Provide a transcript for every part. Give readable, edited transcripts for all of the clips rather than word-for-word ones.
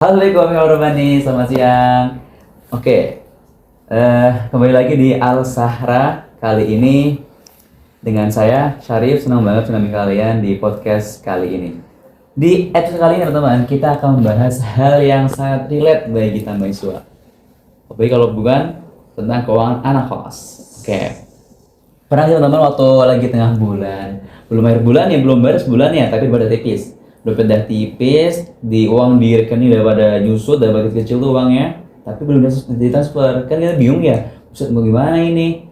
Assalamualaikum warahmatullahi wabarakatuh, selamat siang. Oke, kembali lagi di Al Sahra. Kali ini dengan saya Syarif, senang banget menemani kalian di podcast kali ini. Di episode kali ini teman-teman, kita akan membahas hal yang sangat relate bagi kita mahasiswa. Tapi kalau bukan tentang keuangan anak kos. Oke. Pernah teman-teman waktu lagi tengah bulan, belum akhir bulan ya, belum beres bulan ya, tapi pada tipis. Dompet udah tipis, di uang di rekening udah pada nyusut, udah pada kecil tuh uangnya, tapi belum ditransfer. Kan kita bingung ya, Ustaz mau gimana ini?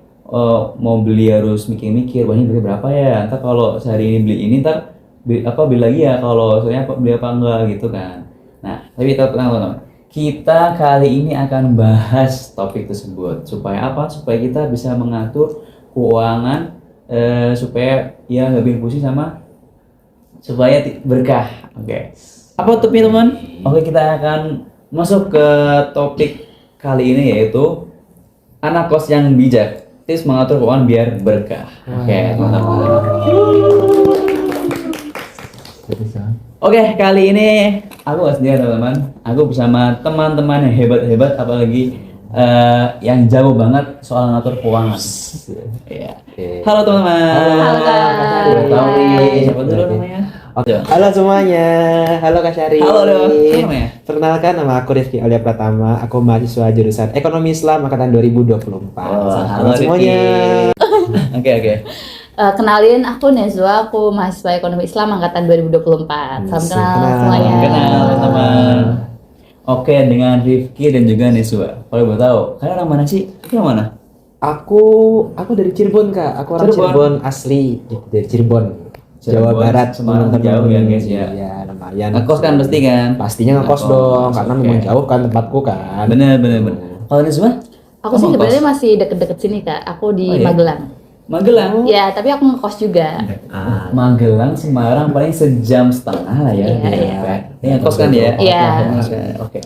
Mau beli harus mikir-mikir, wahnya beli berapa ya? Ntar kalau sehari ini beli ini, ntar beli lagi ya kalau soalnya beli apa enggak gitu kan. Nah, tapi tenang teman-teman. Kita kali ini akan bahas topik tersebut supaya apa? Supaya kita bisa mengatur keuangan supaya ya nggak bikin pusing sama supaya berkah. Oke. Apa topiknya teman? Oke, kita akan masuk ke topik kali ini yaitu anak kos yang bijak, tips mengatur keuangan biar berkah. Oke, teman-teman. Oke, kali ini aku nggak sendiri teman-teman. Aku bersama teman-teman yang hebat-hebat, apalagi yang jauh banget soal ngatur keuangan. Iya. Halo teman-teman. Halo, Kak. Udah tahu nih siapa dulu namanya? Oke. Halo semuanya, halo Kak Syari. Halo dong. Siapa namanya? Perkenalkan, nama aku Rifki Aulia Pratama. Aku mahasiswa jurusan Ekonomi Islam angkatan 2024. Halo semuanya. Oke. Kenalin, aku Nezwa, aku mahasiswa Ekonomi Islam angkatan 2024. Salam kenal Kenal. semuanya. Kenal teman. Oke, dengan Rifki dan juga Neswa. Kalau boleh tahu, kalian orang mana sih? Kalian mana? Aku dari Cirebon Kak. Aku orang Cirebon asli, dari Cirebon, Jawa Barat. Semarang jauh ya guys ya. Iya, lumayan. Ngekos kan pasti kan? Pastinya ngekos dong, karena Oke. memang jauh kan tempatku kan. Bener. Kalau Neswa? Aku sih sebenarnya masih deket-deket sini, Kak. Aku di Oh, iya? Magelang. Magelang. Ya, tapi aku ngekos juga. Magelang, Semarang paling sejam setengah lah ya. Iya. Ini ngekos kan ya? Iya. Oke.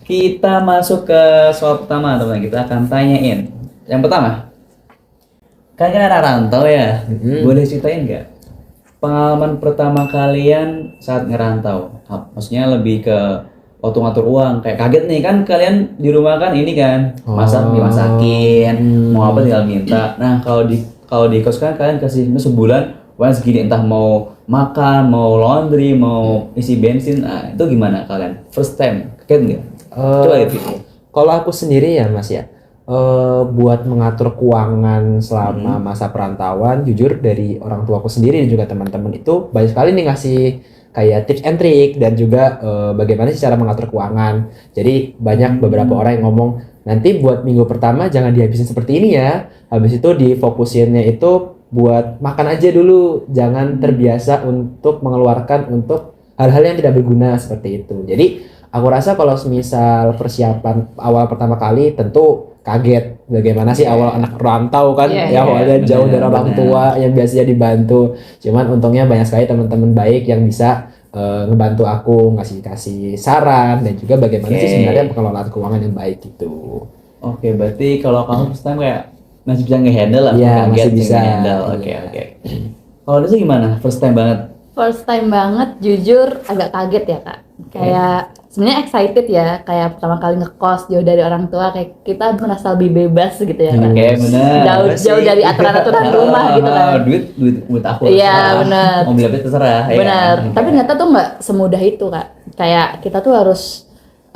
Kita masuk ke soal pertama teman. Kita akan tanyain. Yang pertama, kan anak rantau ya. Boleh ceritain nggak pengalaman pertama kalian saat ngerantau? Maksudnya lebih ke waktu ngatur uang. Kayak kaget nih kan kalian di rumah kan ini kan masak dimasakin, mau apa tinggal minta. Nah kalau di kos kan kalian kasih sebulan uang segini, entah mau makan, mau laundry, mau isi bensin. Nah itu gimana kalian? First time kaget nggak? Coba gitu. Kalau aku sendiri ya Mas ya, buat mengatur keuangan selama masa perantauan, jujur dari orang tuaku sendiri dan juga teman-teman itu banyak sekali nih ngasih kayak tips and trick dan juga bagaimana sih cara mengatur keuangan. Jadi banyak beberapa orang yang ngomong, nanti buat minggu pertama jangan dihabisin seperti ini ya, habis itu difokusinnya itu buat makan aja dulu, jangan terbiasa untuk mengeluarkan untuk hal-hal yang tidak berguna seperti itu. Jadi aku rasa kalau semisal persiapan awal pertama kali tentu kaget bagaimana sih awal anak rantau kan, Iya, ya awalnya jauh dari benar, orang benar. tua yang biasanya dibantu. Cuman untungnya banyak sekali teman-teman baik yang bisa ngebantu aku, ngasih saran dan juga bagaimana sih Oke. sebenarnya pengelolaan keuangan yang baik gitu. Oke, berarti kalau kamu first time kayak masih bisa nge-handle lah, Iya, kaget, masih bisa. nge-handle. Oke. Kalau itu gimana? First time banget. First time banget, jujur agak kaget ya, Kak. Kayak sebenarnya excited ya, kayak pertama kali ngekos jauh dari orang tua, kayak kita merasa lebih bebas gitu ya, Kak. Oke, benar. Jauh dari aturan-aturan rumah gitu kan. Duit aku. Iya, terserah. benar. Mau beli apa terserah. ya Benar, kan? tapi ternyata tuh nggak semudah itu, Kak. Kayak kita tuh harus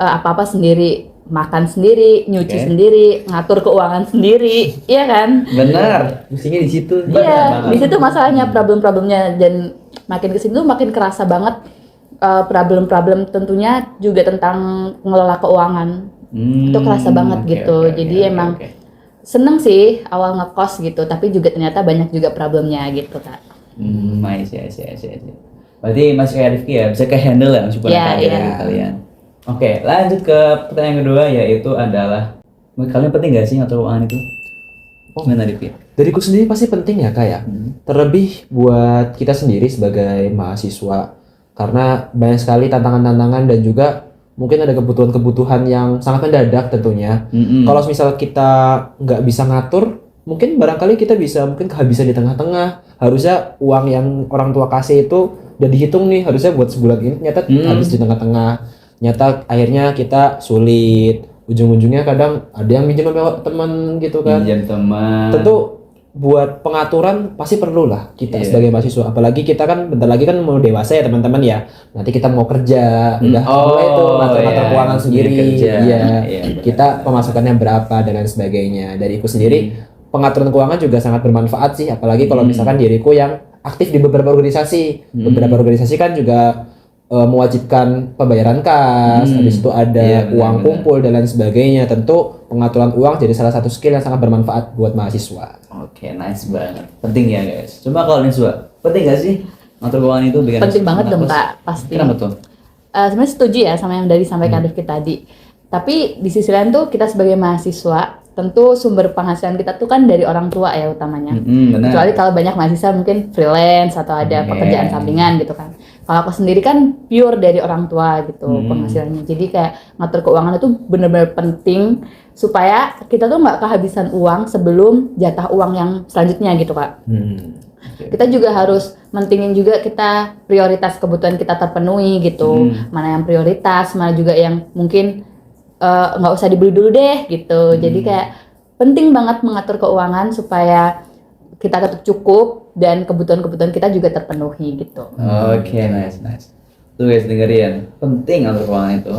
apa-apa sendiri, makan sendiri, nyuci Oke. sendiri, ngatur keuangan sendiri, iya kan? Benar. Mestinya di situ. Iya, di situ masalahnya, problem-problemnya, dan makin kesini tuh makin kerasa banget problem-problem tentunya juga tentang mengelola keuangan. Itu kerasa banget gitu. Jadi emang seneng sih awal ngekos gitu, tapi juga ternyata banyak juga problemnya gitu, Kak. I see. Berarti masih kayak Rifki ya, bisa kayak handle ya meskipun Iya, kaget iya. dari kalian. Oke, lanjut ke pertanyaan kedua, yaitu adalah menurut kalian penting gak sih ngatur keuangan itu? Gimana Rifki? Dariku sendiri pasti penting ya Kak ya. Terlebih buat kita sendiri sebagai mahasiswa. Karena banyak sekali tantangan-tantangan dan juga mungkin ada kebutuhan-kebutuhan yang sangat mendadak tentunya. Kalau misal kita nggak bisa ngatur, mungkin barangkali kita bisa mungkin kehabisan di tengah-tengah. Harusnya uang yang orang tua kasih itu udah dihitung nih harusnya buat sebulan ini, ternyata habis di tengah-tengah, nyata akhirnya kita sulit, ujung-ujungnya kadang ada yang minjem sama teman gitu kan. Pinjam teman. Tentu buat pengaturan pasti perlu lah kita sebagai mahasiswa, apalagi kita kan bentar lagi kan mau dewasa ya teman-teman ya, nanti kita mau kerja udah mulai tuh ngatur keuangan sendiri, kita pemasukannya berapa dan lain sebagainya. Dariku sendiri pengaturan keuangan juga sangat bermanfaat sih, apalagi kalau misalkan diriku yang aktif di beberapa organisasi. Beberapa organisasi kan juga mewajibkan pembayaran kas, habis itu ada uang kumpul dan lain sebagainya. Tentu pengaturan uang jadi salah satu skill yang sangat bermanfaat buat mahasiswa. Oke, nice banget. Penting ya guys. Coba kalau Niswa, penting gak sih ngatur keuangan itu? Penting banget dong Kak, pasti. Kenapa tuh? Sebenarnya setuju ya sama yang dari disampaikan Rifki tadi. Tapi di sisi lain tuh kita sebagai mahasiswa, tentu sumber penghasilan kita tuh kan dari orang tua ya utamanya. Kecuali kalau banyak mahasiswa mungkin freelance atau ada pekerjaan sampingan gitu kan. Kalau aku sendiri kan pure dari orang tua gitu penghasilannya. Jadi kayak ngatur keuangan itu benar-benar penting supaya kita tuh nggak kehabisan uang sebelum jatah uang yang selanjutnya gitu Kak. Kita juga harus mentingin juga kita prioritas kebutuhan kita terpenuhi gitu. Mana yang prioritas, mana juga yang mungkin nggak usah dibeli dulu deh gitu. Jadi kayak penting banget mengatur keuangan supaya kita tetap cukup dan kebutuhan-kebutuhan kita juga terpenuhi gitu. Oke, nice. Tuh guys dengerin, penting ngatur keuangan itu.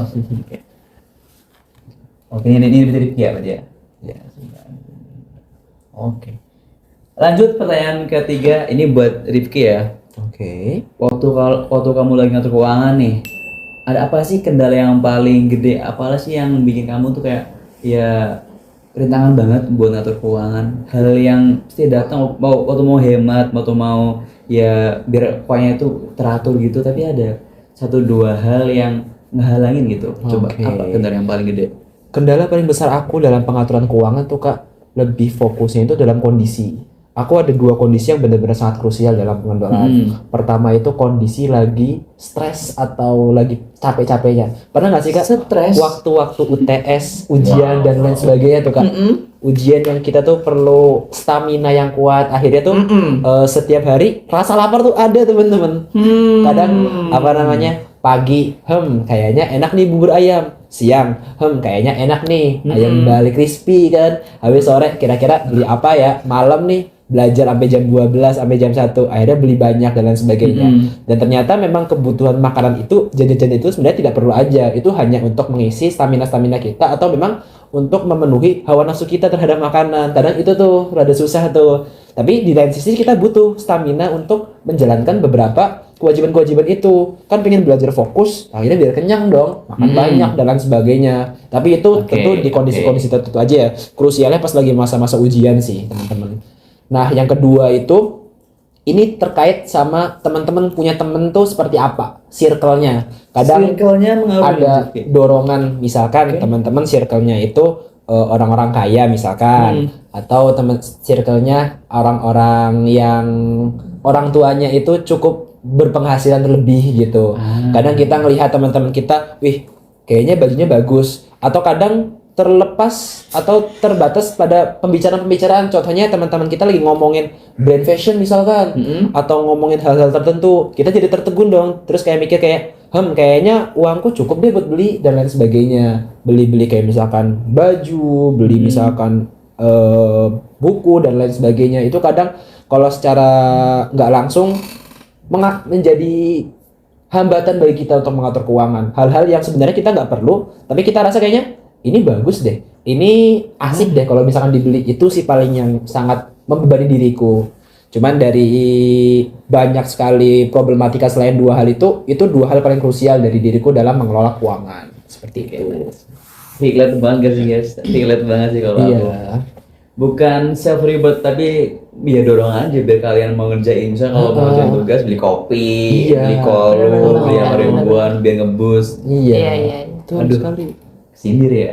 Oke, ini bisa dipikir apa dia? Ya. Oke. Lanjut pertanyaan ketiga, ini buat Rifki ya. Oke. Waktu kamu lagi ngatur keuangan nih, ada apa sih kendala yang paling gede? Apa sih yang bikin kamu tuh kayak ya rintangan banget buat ngatur keuangan? Hal yang pasti datang waktu mau hemat, waktu mau ya biar keuangannya itu teratur gitu, tapi ada 1-2 hal yang ngehalangin gitu. Coba apa kendala yang paling gede? Kendala paling besar aku dalam pengaturan keuangan tuh Kak, lebih fokusnya itu dalam kondisi. Aku ada 2 kondisi yang benar-benar sangat krusial dalam pengelolaan. Pertama itu kondisi lagi stres atau lagi capek-capeknya. Pernah nggak sih Kak? Stres. Waktu-waktu UTS, ujian dan lain sebagainya tuh Kak. Ujian yang kita tuh perlu stamina yang kuat. Akhirnya tuh setiap hari rasa lapar tuh ada teman-teman. Kadang pagi, kayaknya enak nih bubur ayam. Siang, kayaknya enak nih ayam Bali crispy kan. Habis sore kira-kira beli apa ya? Malam nih belajar sampai jam 12 sampai jam 1. Akhirnya beli banyak dan lain sebagainya. Dan ternyata memang kebutuhan makanan itu, jajan-jajan itu sebenarnya tidak perlu aja. Itu hanya untuk mengisi stamina kita atau memang untuk memenuhi hawa nafsu kita terhadap makanan. Kadang itu tuh rada susah tuh. Tapi di lain sisi kita butuh stamina untuk menjalankan beberapa kewajiban-kewajiban itu. Kan pengen belajar fokus, akhirnya biar kenyang dong, makan banyak dan lain sebagainya. Tapi itu tentu di kondisi-kondisi tertentu aja ya. Krusialnya pas lagi masa-masa ujian sih teman-teman. Nah yang kedua itu, ini terkait sama teman-teman punya temen tuh seperti apa circle-nya. Kadang ada dorongan, misalkan teman-teman circle-nya itu orang-orang kaya misalkan, atau teman circle-nya orang-orang yang orang tuanya itu cukup berpenghasilan lebih gitu. Kadang kita ngelihat teman-teman kita, wih kayaknya bajunya bagus, atau kadang terlepas atau terbatas pada pembicaraan-pembicaraan. Contohnya teman-teman kita lagi ngomongin brand fashion misalkan, atau ngomongin hal-hal tertentu, kita jadi tertegun dong. Terus kayak mikir kayak, kayaknya uangku cukup deh buat beli dan lain sebagainya. Beli kayak misalkan baju, beli misalkan buku dan lain sebagainya. Itu kadang kalau secara nggak langsung menjadi hambatan bagi kita untuk mengatur keuangan. Hal-hal yang sebenarnya kita nggak perlu, tapi kita rasa kayaknya ini bagus deh, ini asik deh kalau misalkan dibeli. Itu sih paling yang sangat membebani diriku. Cuman dari banyak sekali problematika selain 2 hal itu 2 hal paling krusial dari diriku dalam mengelola keuangan. Seperti itu. Relate banget sih guys, relate banget sih kalau aku. Bukan self reward tapi ya dorong aja biar kalian mau ngerjain. Misalnya kalau mau ngerjain tugas beli kopi, beli kolor, beli yang ribuan biar ngebus. Iya. Betul sekali. Sindir ya.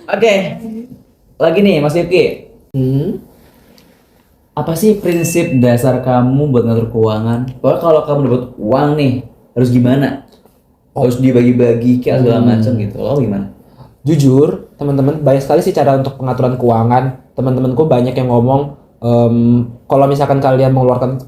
Oke. Lagi nih Mas Rifki. Apa sih prinsip dasar kamu buat ngatur keuangan? Pokoknya kalau kamu dapat uang nih, harus gimana? Harus dibagi-bagi kayak segala macam gitu. Lo gimana? Jujur, teman-teman, banyak sekali sih cara untuk pengaturan keuangan. Teman-temanku banyak yang ngomong kalau misalkan kalian mengeluarkan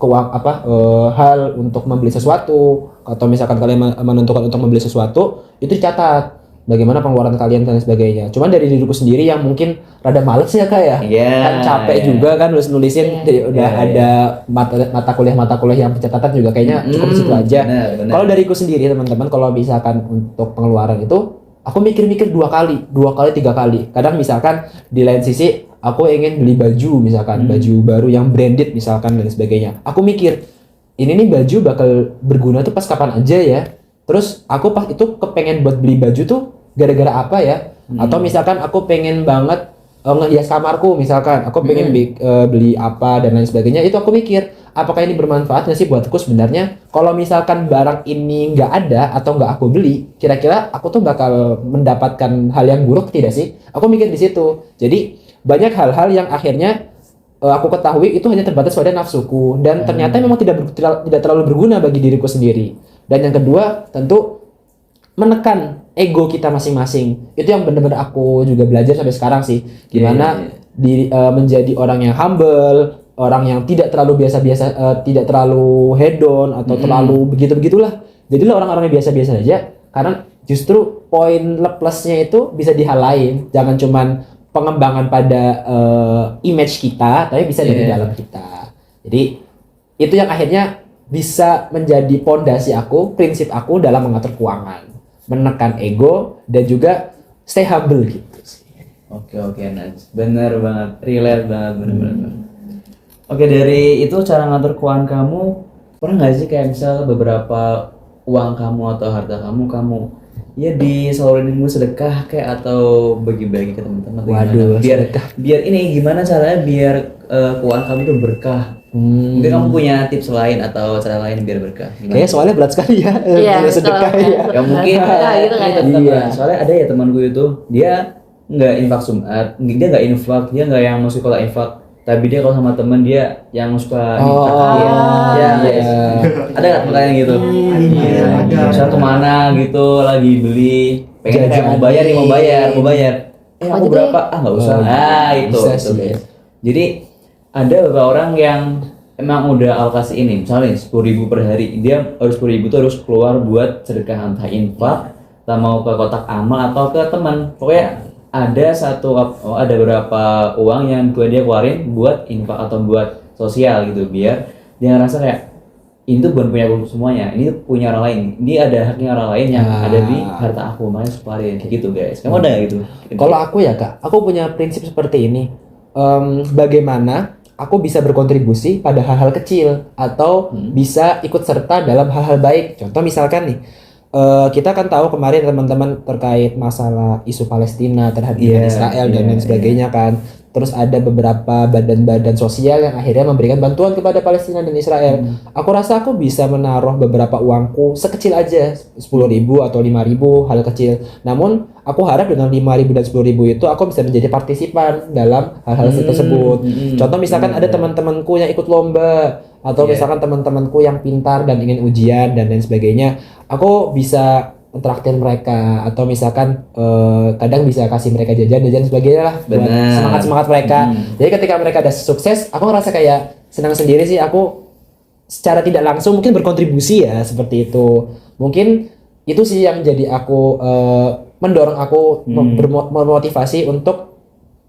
hal untuk membeli sesuatu atau misalkan kalian menentukan untuk membeli sesuatu itu dicatat bagaimana pengeluaran kalian dan sebagainya. Cuman dari diriku sendiri yang mungkin rada males ya kak ya, kan capek juga kan nulisin, udah ada mata kuliah yang pencatatan juga kayaknya cukup situ aja. Kalau dariku sendiri teman-teman, kalau misalkan untuk pengeluaran itu aku mikir-mikir 2 kali, 3 kali. Kadang misalkan di lain sisi aku ingin beli baju misalkan, baju baru yang branded misalkan dan sebagainya. Aku mikir ini nih baju bakal berguna tuh pas kapan aja ya. Terus aku pas itu kepengen buat beli baju tuh gara-gara apa ya? Atau misalkan aku pengen banget ngehias kamarku misalkan, aku pengen beli apa dan lain sebagainya. Itu aku mikir apakah ini bermanfaat nggak sih buatku sebenarnya? Kalau misalkan barang ini nggak ada atau nggak aku beli, kira-kira aku tuh bakal mendapatkan hal yang buruk tidak sih? Aku mikir di situ. Jadi banyak hal-hal yang akhirnya aku ketahui itu hanya terbatas pada nafsuku dan ternyata memang tidak terlalu berguna bagi diriku sendiri. Dan yang kedua tentu menekan ego kita masing-masing. Itu yang benar-benar aku juga belajar sampai sekarang sih. Gimana menjadi orang yang humble, orang yang tidak terlalu biasa-biasa, tidak terlalu hedon atau terlalu begitu-begitulah. Jadilah orang-orang yang biasa-biasa aja. Karena justru poin plusnya itu bisa di hal lain. Jangan cuman pengembangan pada image kita, tapi bisa dari dalam kita. Jadi itu yang akhirnya bisa menjadi pondasi aku, prinsip aku dalam mengatur keuangan, menekan ego dan juga stay humble gitu sih. Oke, Nats, bener banget, relate banget, bener. Oke, dari itu cara ngatur keuangan kamu, pernah nggak sih kayak misal beberapa uang kamu atau harta kamu ya disalurin dulu sedekah kayak atau bagi-bagi ke teman-teman? Waduh, biar ini gimana caranya biar keuangan kamu tuh berkah? Mungkin kamu punya tips lain atau cara lain biar berkah? Kayaknya soalnya berat sekali ya, sedekah ya. Ya mungkin gitu kan. Soalnya ada ya temanku itu dia nggak infak sumat, dia nggak infak, dia nggak yang masuk sekolah infak, tapi dia kalau sama temen dia yang suka ada nggak pertanyaan gitu? Misal kemana gitu lagi beli, pengen kayak mau bayar. Aku berapa? Nggak usah. Itu. Jadi ada beberapa orang yang emang udah alokasi ini, misalnya 10.000 per hari, dia harus 10.000 tuh harus keluar buat sedekah entah infak, entah mau ke kotak amal atau ke teman. Pokoknya ada beberapa uang yang dia keluarin buat infak atau buat sosial gitu, biar dia ngerasa kayak ini tuh bukan punya aku semuanya, ini tuh punya orang lain, ini ada haknya orang lain yang ada di harta aku, makanya separin gitu guys. Kamu ada gitu? Kalau aku ya kak, aku punya prinsip seperti ini. Bagaimana aku bisa berkontribusi pada hal-hal kecil atau bisa ikut serta dalam hal-hal baik. Contoh misalkan nih, kita kan tahu kemarin teman-teman terkait masalah isu Palestina terhadap Israel dan lain sebagainya kan. Terus ada beberapa badan-badan sosial yang akhirnya memberikan bantuan kepada Palestina dan Israel. Aku rasa aku bisa menaruh beberapa uangku sekecil aja, 10.000 atau 5.000, hal kecil. Namun aku harap dengan 5.000 dan 10.000 itu aku bisa menjadi partisipan dalam hal-hal tersebut. Contoh misalkan ada teman-temanku yang ikut lomba atau misalkan teman-temanku yang pintar dan ingin ujian dan lain sebagainya, aku bisa traktir mereka atau misalkan kadang bisa kasih mereka jajan sebagainya lah buat semangat mereka. Jadi ketika mereka ada sukses, aku ngerasa kayak senang sendiri sih. Aku secara tidak langsung mungkin berkontribusi ya seperti itu. Mungkin itu sih yang jadi aku mendorong aku memotivasi untuk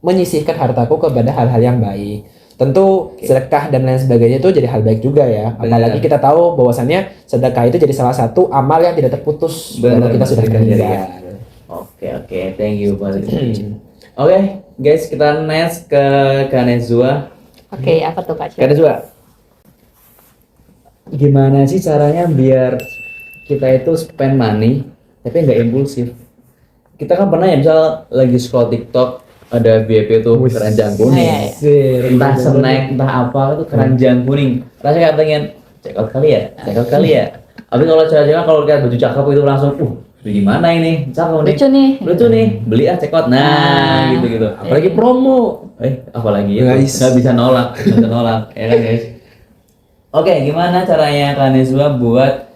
menyisihkan hartaku kepada hal-hal yang baik. Tentu sedekah dan lain sebagainya itu jadi hal baik juga ya. Apalagi kita tahu bahwasannya sedekah itu jadi salah satu amal yang tidak terputus kalau kita sudah meninggal. Oke, thank you Pak. Oke, guys, kita next ke Kanezua. Oke, apa tuh Kak? Kanezua, gimana sih caranya biar kita itu spend money tapi nggak impulsif? Kita kan pernah ya misal lagi scroll TikTok, ada VIP tuh keranjang kuning, entah snack entah apa itu keranjang kuning, rasanya pengen check out kali ya. Tapi kalau cewek-cewek kalau lihat baju cakep itu langsung gimana ini cakep lucu nih beli check out, gitu apalagi promo apalagi itu nggak bisa nolak ya kan guys. Oke, gimana caranya Kanezua buat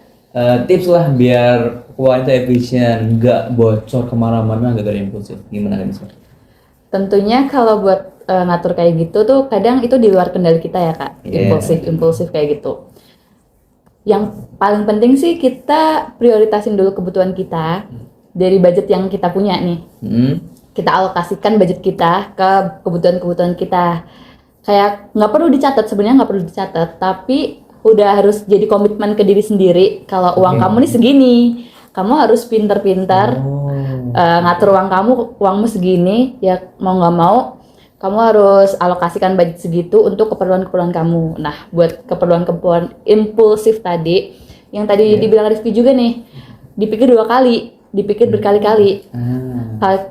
tips lah biar keuangan itu efisien, nggak bocor kemana-mana gara-gara impulsif, gimana Kanezua? Tentunya kalau buat ngatur kayak gitu tuh kadang itu di luar kendali kita ya Kak. Yeah. Impulsif kayak gitu. Yang paling penting sih kita prioritasin dulu kebutuhan kita dari budget yang kita punya nih. Kita alokasikan budget kita ke kebutuhan kita. Kayak nggak perlu dicatat, sebenarnya nggak perlu dicatat, tapi udah harus jadi komitmen ke diri sendiri. Kalau uang kamu nih segini, kamu harus pintar-pintar ngatur uangmu segini. Ya mau nggak mau, kamu harus alokasikan budget segitu untuk keperluan-keperluan kamu. Nah, buat keperluan-keperluan impulsif tadi, yang tadi dibilang Rifki juga nih, dipikir 2 kali, dipikir berkali-kali.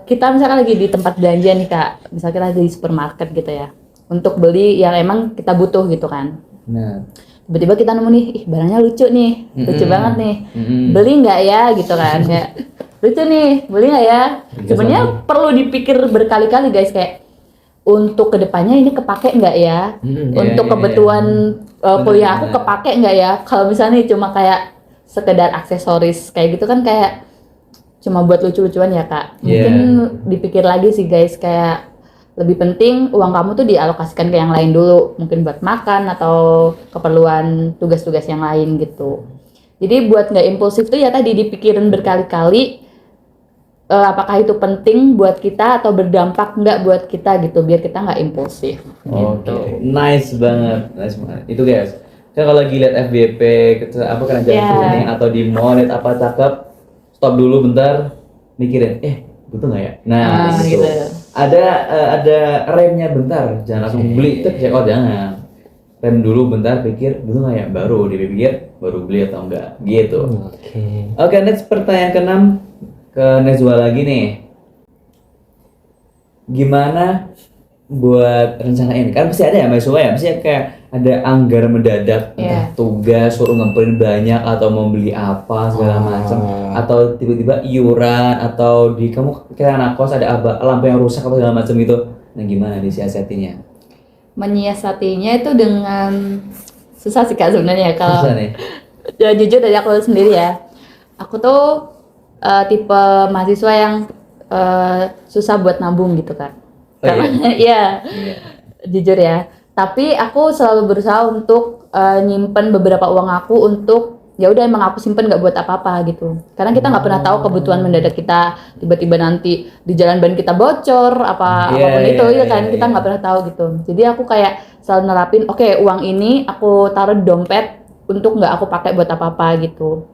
Kita misalkan lagi di tempat belanja nih Kak, misalnya kita lagi di supermarket gitu ya, untuk beli yang emang kita butuh gitu kan. Nah, Tiba-tiba kita nemu nih, barangnya lucu nih, lucu banget nih, beli nggak ya gitu kan, kayak lucu nih, beli nggak ya? Sebenarnya perlu dipikir berkali-kali guys, kayak untuk kedepannya ini kepake nggak ya? Untuk kebutuhan kuliah aku kepake nggak ya? Kalau misalnya cuma kayak sekedar aksesoris kayak gitu kan kayak cuma buat lucu-lucuan ya Kak. Mungkin dipikir lagi sih guys, kayak lebih penting uang kamu tuh dialokasikan ke yang lain dulu, mungkin buat makan atau keperluan tugas-tugas yang lain gitu. Jadi buat nggak impulsif tuh ya tadi dipikirin berkali-kali apakah itu penting buat kita atau berdampak nggak buat kita gitu, biar kita nggak impulsif. Gitu. Nice banget. Itu guys. Kan kalau lagi lihat FYP, apa kan jalan kuning atau di mall lihat apa cakep, stop dulu bentar, mikirin, butuh nggak ya? Nah, gitu. Ada remnya bentar, jangan langsung beli, check out jangan. Rem dulu bentar, pikir butuh nggak ya? Baru dipikir, baru beli atau enggak, gitu. Oke, next pertanyaan ke-6 ke Nezwa lagi nih. Gimana buat rencana ini? Kan pasti ada ya mahasiswa ya, pasti kayak ada anggaran mendadak, entah tugas suruh ngumpulin banyak atau mau beli apa segala macam, atau tiba-tiba iuran atau di kamu kayak anak kos ada lampu yang rusak atau segala macam gitu. Nah gimana disiasatinya? Menyiasatinya itu dengan susah sih Kak sebenarnya kalau Susah nih. ya jujur dari aku sendiri ya, aku tuh tipe mahasiswa yang susah buat nabung gitu Kak. Karena jujur ya. Tapi aku selalu berusaha untuk nyimpen beberapa uang aku untuk ya udah emang aku simpen nggak buat apa-apa gitu. Karena kita nggak pernah tahu kebutuhan mendadak kita, tiba-tiba nanti di jalan ban kita bocor apapun itu kita nggak pernah tahu gitu. Jadi aku kayak selalu nerapin, oke, uang ini aku taruh di dompet untuk nggak aku pakai buat apa-apa gitu.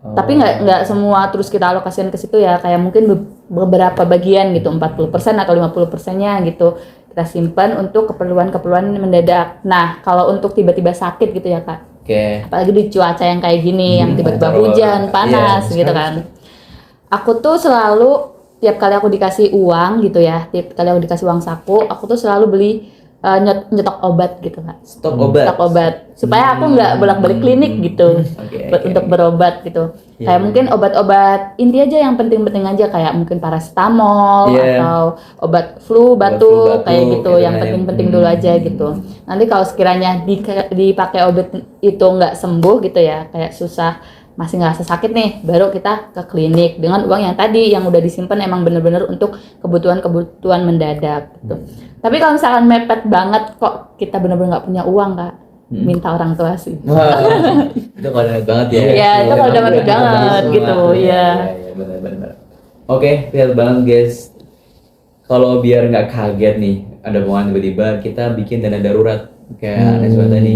Tapi nggak semua terus kita alokasikan ke situ ya, kayak mungkin beberapa bagian gitu, 40% atau 50%-nya gitu kita simpan untuk keperluan mendadak. Nah, kalau untuk tiba-tiba sakit gitu ya Kak, apalagi di cuaca yang kayak gini, yang tiba-tiba hujan, panas gitu kan. Aku tuh selalu tiap kali aku dikasih uang gitu ya, tiap kali aku dikasih uang saku, aku tuh selalu beli nyetok obat gitu Kak. Stok obat supaya aku nggak bolak-balik klinik gitu untuk berobat gitu. Kayak mungkin obat-obat inti aja yang penting-penting aja, kayak mungkin paracetamol atau obat flu batuk kayak gitu, yang penting-penting dulu aja gitu. Nanti kalau sekiranya dipakai obat itu nggak sembuh gitu ya, kayak susah, masih ngerasa sakit nih, baru kita ke klinik dengan uang yang tadi yang udah disimpan emang bener-bener untuk kebutuhan mendadak gitu. Tapi kalau misalkan mepet banget kok kita bener-bener nggak punya uang Kak, minta orang tua sih. Itu kalau mepet banget ya. Iya, itu kalau udah mepet banget gitu, ya. Benar. Oke, lihat banget guys. Kalau biar nggak kaget nih, ada uang tiba-tiba kita bikin dana darurat kayak Nezwa tadi.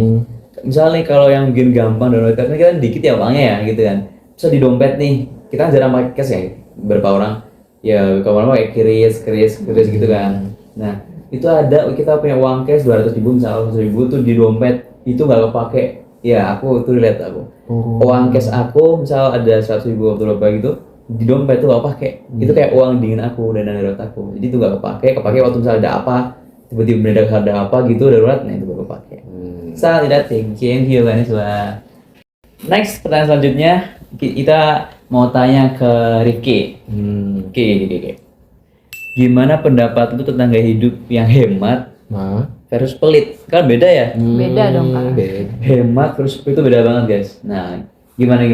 Misalnya nih kalau yang bikin gampang darurat, karena kita dikit ya uangnya ya gitu kan. Bisa di dompet nih, kita jarang pakai cash ya, beberapa orang ya kalau pakai keris gitu kan. Nah itu ada kita punya uang cash 200.000 misalnya 100.000 tuh di dompet itu nggak kepake. Ya aku tuh lihat uang cash aku misal ada 100.000 atau berapa gitu di dompet tuh nggak kepake. Itu kayak uang dingin aku, dana darurat aku. Jadi itu nggak kepake waktu misalnya ada apa, tiba-tiba mendadak ada apa gitu darurat, nah itu baru kepake. Sangat tidak thank you kan Nezwa. Next pertanyaan selanjutnya kita mau tanya ke Rifki. Oke. Gimana pendapat lu tentang gaya hidup yang hemat versus pelit? Kan beda ya? Beda dong Kak. Hemat versus pelit itu beda banget guys. Nah, gimana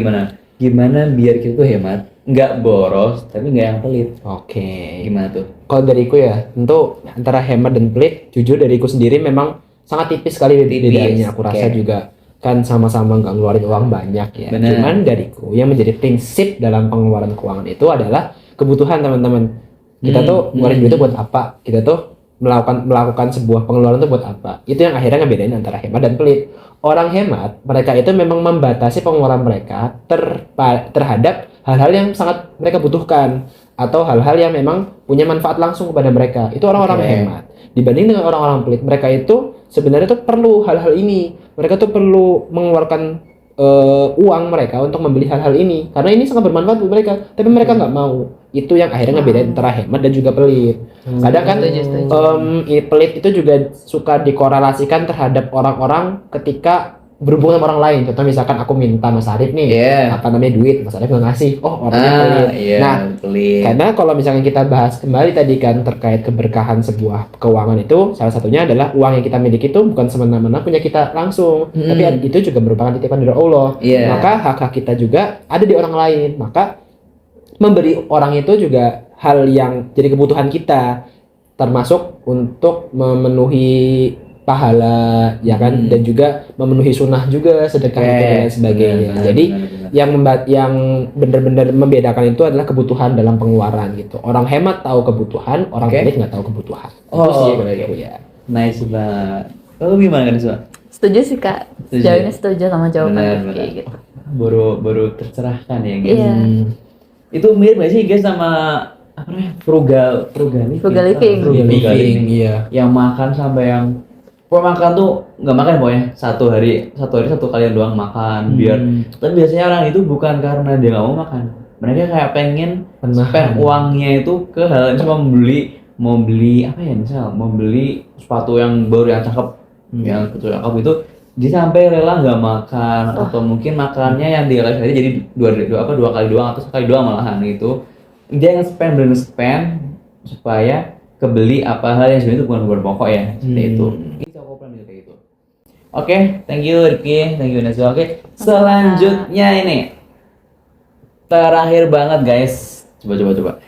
biar kita tuh hemat, nggak boros tapi nggak yang pelit. Oke. Gimana tuh? Kalau dariku ya, tentu antara hemat dan pelit, jujur dariku sendiri memang sangat tipis sekali bedanya. Aku rasa juga kan sama-sama nggak ngeluarin uang banyak ya. Bener. Cuman dariku yang menjadi prinsip dalam pengeluaran keuangan itu adalah kebutuhan teman-teman. Kita tuh ngeluarin duit itu buat apa? Kita tuh melakukan sebuah pengeluaran itu buat apa? Itu yang akhirnya ngebedain antara hemat dan pelit. Orang hemat, mereka itu memang membatasi pengeluaran mereka terhadap hal-hal yang sangat mereka butuhkan atau hal-hal yang memang punya manfaat langsung kepada mereka. Itu orang-orang hemat. Dibanding dengan orang-orang pelit, mereka itu sebenarnya tuh perlu hal-hal ini. Mereka tuh perlu mengeluarkan uang mereka untuk membeli hal-hal ini karena ini sangat bermanfaat buat mereka, tapi mereka nggak mau. Itu yang akhirnya ngebedain antara hemat dan juga pelit. Kadang kan pelit itu juga suka dikorelasikan terhadap orang-orang ketika berhubungan sama orang lain. Contoh misalkan aku minta Mas Arif nih, apa namanya duit, Mas Arif nggak ngasih, oh orangnya pelit. Nah, pelit. karena kalau misalkan kita bahas kembali tadi kan terkait keberkahan sebuah keuangan itu, salah satunya adalah uang yang kita miliki itu bukan semena-mena punya kita langsung, tapi itu juga merupakan titipan dari Allah. Maka hak-hak kita juga ada di orang lain. Maka memberi orang itu juga hal yang jadi kebutuhan kita, termasuk untuk memenuhi pahala ya kan, dan juga memenuhi sunnah juga, sedekah itu dan sebagainya. Jadi yang benar-benar membedakan itu adalah kebutuhan dalam pengeluaran gitu. Orang hemat tahu kebutuhan, orang pelit nggak tahu kebutuhan. Itu sih menurutku ya. Nice banget. Kalau gimana kan Isma? Setuju sih Kak. Sejauh ini setuju sama jawaban kayak gitu. Baru tercerahkan ya guys. Iya. Itu mirip gak sih guys sama apa namanya? Frugal living. Iya. Yang makan sampai yang makan tuh nggak makan pokoknya satu hari satu kali doang makan biar. Tapi biasanya orang itu bukan karena dia nggak mau makan, mereka kayak pengen spend uangnya itu ke hal yang cuma mau beli apa ya, misal mau beli sepatu yang baru yang cakep, yang cakep itu dia sampai rela nggak makan atau mungkin makannya yang dia hari jadi dua kali doang atau sekali doang malahan gitu. Dia bener spend supaya kebeli apa hal yang sebenarnya itu bukan pokok ya, seperti itu. Oke, thank you Rifki, thank you Nazwa. Oke, selanjutnya ini terakhir banget guys. Coba.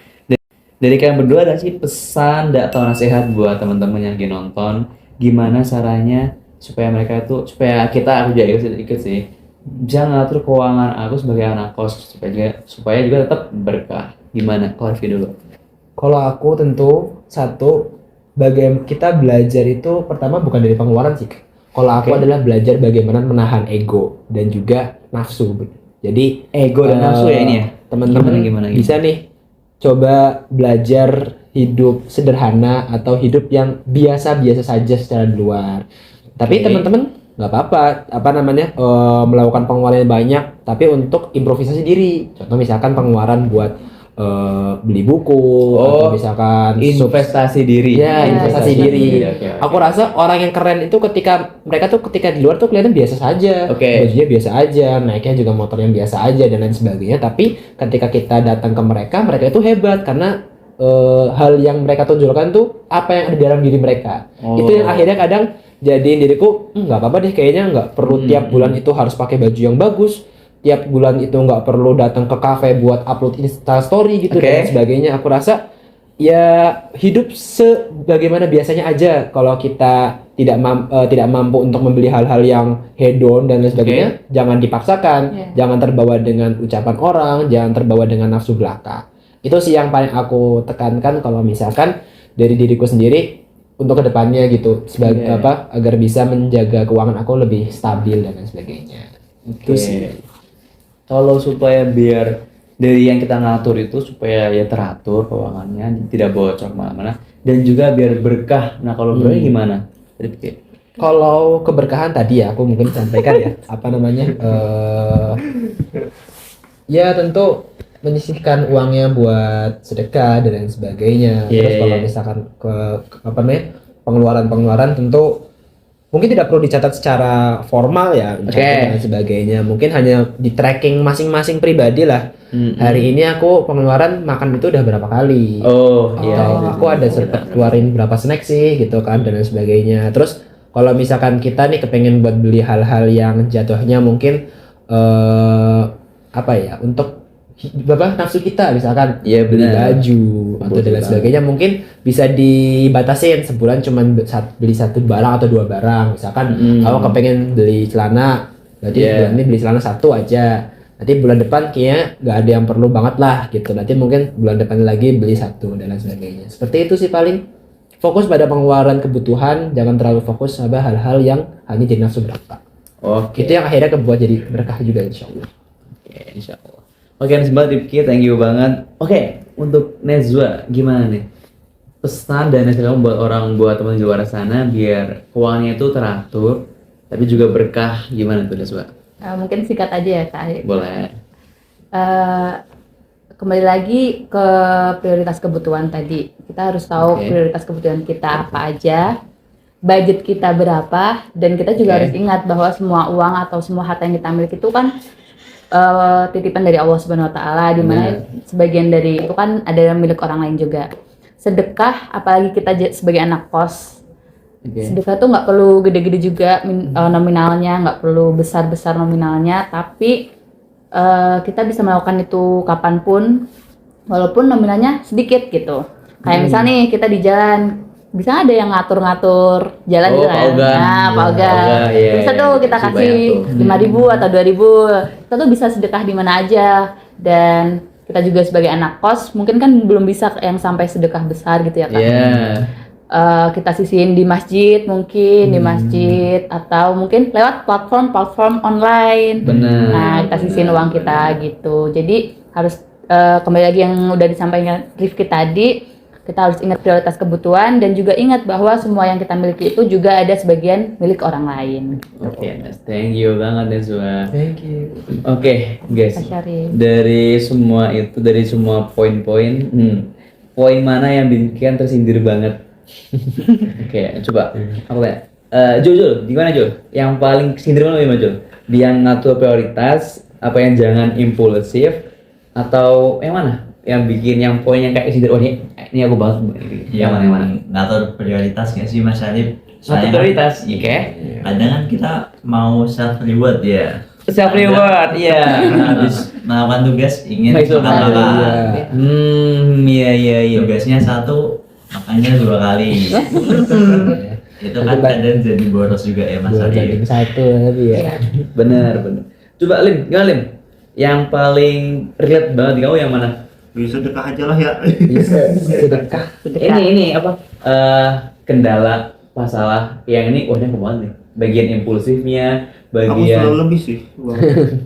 Dari kalian berdua ada sih pesan atau nasihat buat teman-teman yang lagi nonton, gimana caranya supaya aku juga ikut sih, bisa ngatur keuangan aku sebagai anak kos supaya juga tetap berkah. Gimana? Kalau Rifki dulu. Kalau aku tentu bagaimana kita belajar itu pertama bukan dari pengeluaran sih. Kalau aku adalah belajar bagaimana menahan ego dan juga nafsu. Jadi ego dan nafsu ya ini ya. Teman-teman gimana? Bisa nih coba belajar hidup sederhana atau hidup yang biasa-biasa saja secara di luar. Tapi teman-teman nggak apa-apa melakukan pengeluaran yang banyak tapi untuk improvisasi diri. Contoh misalkan pengeluaran buat beli buku atau misalkan investasi diri. Ya, investasi diri. Aku rasa orang yang keren itu ketika di luar tuh kelihatan biasa saja. Bajunya biasa aja, naiknya juga motor yang biasa aja dan lain sebagainya. Tapi ketika kita datang ke mereka itu hebat karena hal yang mereka tunjukkan tuh apa yang ada di dalam diri mereka. Itu yang akhirnya kadang jadiin diriku nggak apa-apa deh, kayaknya nggak perlu tiap bulan itu harus pakai baju yang bagus. Tiap bulan itu nggak perlu datang ke kafe buat upload Insta story gitu dan sebagainya. Aku rasa ya hidup sebagaimana biasanya aja. Kalau kita tidak mampu untuk membeli hal-hal yang hedon dan lain sebagainya, jangan dipaksakan, jangan terbawa dengan ucapan orang, jangan terbawa dengan nafsu belaka. Itu sih yang paling aku tekankan kalau misalkan dari diriku sendiri untuk kedepannya gitu, agar bisa menjaga keuangan aku lebih stabil dan lain sebagainya. Itu sih. Kalau supaya biar dari yang kita ngatur itu supaya ya teratur keuangannya, tidak bocor kemana-mana, dan juga biar berkah. Nah kalau berkah gimana? Kalau keberkahan tadi ya aku mungkin sampaikan ya ya tentu menyisihkan uangnya buat sedekah dan lain sebagainya. Terus kalau misalkan pengeluaran tentu mungkin tidak perlu dicatat secara formal ya, dan sebagainya. Mungkin hanya di tracking masing-masing pribadi lah. Hari ini aku pengeluaran makan itu udah berapa kali. Aku ada sempat keluarin berapa snack sih gitu kan dan lain sebagainya. Terus kalau misalkan kita nih kepengen buat beli hal-hal yang jatuhnya mungkin untuk nafsu kita, misalkan Iya, beli benar. baju atau Betul dan lain banget. sebagainya, mungkin bisa dibatasin sebulan cuman beli satu barang atau dua barang. Misalkan kamu kepengen beli celana, berarti Iya. bulan ini beli celana satu aja. Nanti bulan depan kayaknya nggak ada yang perlu banget lah gitu. Nanti mungkin bulan depan lagi beli satu dan lain sebagainya. Seperti itu sih paling. Fokus pada pengeluaran kebutuhan, jangan terlalu fokus pada hal-hal yang hanya jadi nafsu belaka. Oke. Itu yang akhirnya kebuat jadi berkah juga insya Allah. Oke, insya Allah. Oke, nice banget Rifki, thank you banget. Oke, untuk Nezwa, gimana nih? Pesan dan nasihat kamu buat teman di luar sana biar keuangannya itu teratur, tapi juga berkah, gimana tuh Nezwa? Mungkin singkat aja ya Kak Arif. Boleh. Eh, Kembali lagi ke prioritas kebutuhan tadi. Kita harus tahu Oke. prioritas kebutuhan kita apa aja, budget kita berapa, dan kita Oke. juga harus ingat bahwa semua uang atau semua harta yang kita miliki itu kan titipan dari Allah Subhanahu Wa Taala, di mana sebagian dari itu kan ada yang milik orang lain juga. Sedekah, apalagi kita sebagai anak kos, Oke. sedekah tuh nggak perlu gede-gede juga nominalnya, nggak perlu besar-besar nominalnya, tapi kita bisa melakukan itu kapanpun, walaupun nominalnya sedikit gitu. Kayak misal nih kita di jalan, bisa ada yang ngatur-ngatur jalan Oh, gitu kan. Pak Oga. Nah, Pak Oga. Oga, iya, Bisa iya, tuh kita kasih kasih banyak tuh. 5.000 atau 2.000. Kita tuh bisa sedekah di mana aja. Dan kita juga sebagai anak kos, mungkin kan belum bisa yang sampai sedekah besar gitu ya Kak. Iya. Kita sisihin di masjid mungkin, di masjid, atau mungkin lewat platform online. Benar. Nah, kita sisihin uang kita gitu. Jadi harus kembali lagi yang udah disampaikan Rifki tadi, kita harus ingat prioritas kebutuhan dan juga ingat bahwa semua yang kita miliki itu juga ada sebagian milik orang lain. Oke, thank you banget Nezwa. Thank you. Oke, guys. Kak Syarif. Dari semua poin-poin, poin mana yang bikin kalian tersindir banget? Oke, coba aku tanya. Jul, gimana Jul? Yang paling sindir mana gimana Jul? Dia ngatur prioritas, apa yang jangan impulsif, atau yang mana? Yang bikin yang poin yang kayak sindir, oh ini aku banget. Yang mana yang mana? Ngatur prioritas nggak sih Mas Arif? Ngatur Soalnya prioritas, oke. kadang kan kita mau self reward ya. Self reward, iya. Habis melakukan tugas ingin Itu makan. iya. Iya. Tugasnya satu, makannya 2 kali. Itu kan kadang jadi boros juga ya Mas Dua Arif. banding satu tapi ya. Bener. Coba Lim, gimana Lim? Yang paling relate banget di kamu yang mana? Bisa sedekah aja lah ya. Bisa sedekah. Ini apa? Kendala masalah yang ini, wah ini aku banget nih. Bagian impulsifnya, Aku bagian selalu lebih sih. Wah.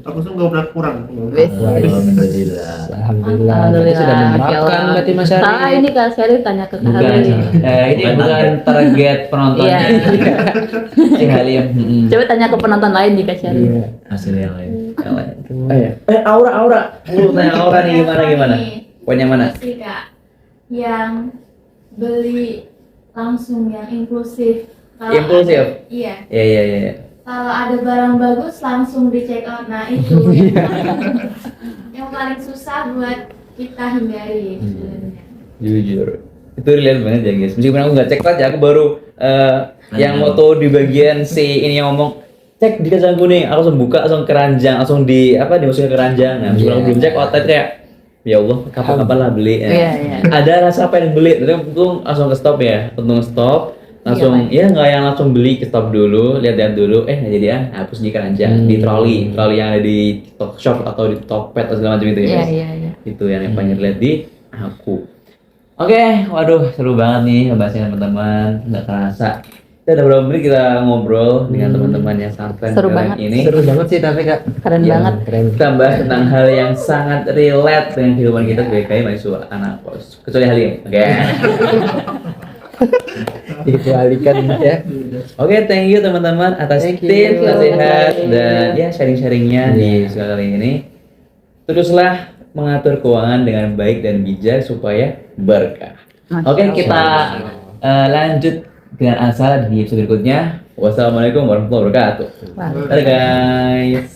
Aku tuh nggak pernah kurang. Wes. Alhamdulillah. Alhamdulillah. Berarti sudah menerapkan berarti Mas Ari. Salah ini Kak Syarif, tanya ke Kak bukan Halim. ini bukan target penontonnya. Iya. Si Halim. Coba tanya ke penonton lain nih Kak Syarif. Iya. Hasil yang lain. Yang lain. Aura. Lu tanya Aura nih gimana? Poin yang mana? Sih Kak, yang beli langsung yang impulsif. Impulsif? Iya. Iya. Kalau ada barang bagus langsung di check out. Nah itu yang paling susah buat kita hindari sebenarnya. Jujur itu relate banget ya guys, meskipun aku nggak cek aja, aku baru yang moto di bagian si ini yang ngomong cek di keranjang kuning, aku langsung buka, langsung keranjang, langsung dimasukin ke keranjang. Nah meskipun aku belum cek otak kayak ya Allah kapan-kapan lah beli ya. Iya. Ada rasa pengen beli, tapi untung langsung ke stop ya, untung stop langsung ya nggak yang langsung beli, ke stop dulu, lihat dulu, nggak jadi ya, hapus di keranjang, di troli yang ada di Tokshop atau di Tokped atau segala macam itu ya guys. Iya. Itu yang paling relate di aku. Oke, waduh seru banget nih ngebahasnya teman-teman, nggak kerasa. Kita udah berapa menit kita ngobrol dengan teman-teman yang sangat keren Seru keren banget. ini. Seru banget sih tapi Kak. Keren Iya. banget. Keren. Kita bahas tentang hal yang sangat relate dengan kehidupan kita sebagai mahasiswa anak kos. Kecuali Halim, oke? Dikecualikan ya. Oke, thank you teman-teman atas Thank you. tips, nasihat, Thank you. dan ya sharing-sharingnya di segala kali ini. Teruslah mengatur keuangan dengan baik dan bijak supaya berkah. Masya Oke, Allah. kita lanjut dengan asal di episode berikutnya. Wassalamualaikum warahmatullahi wabarakatuh. Wah. Dadah guys.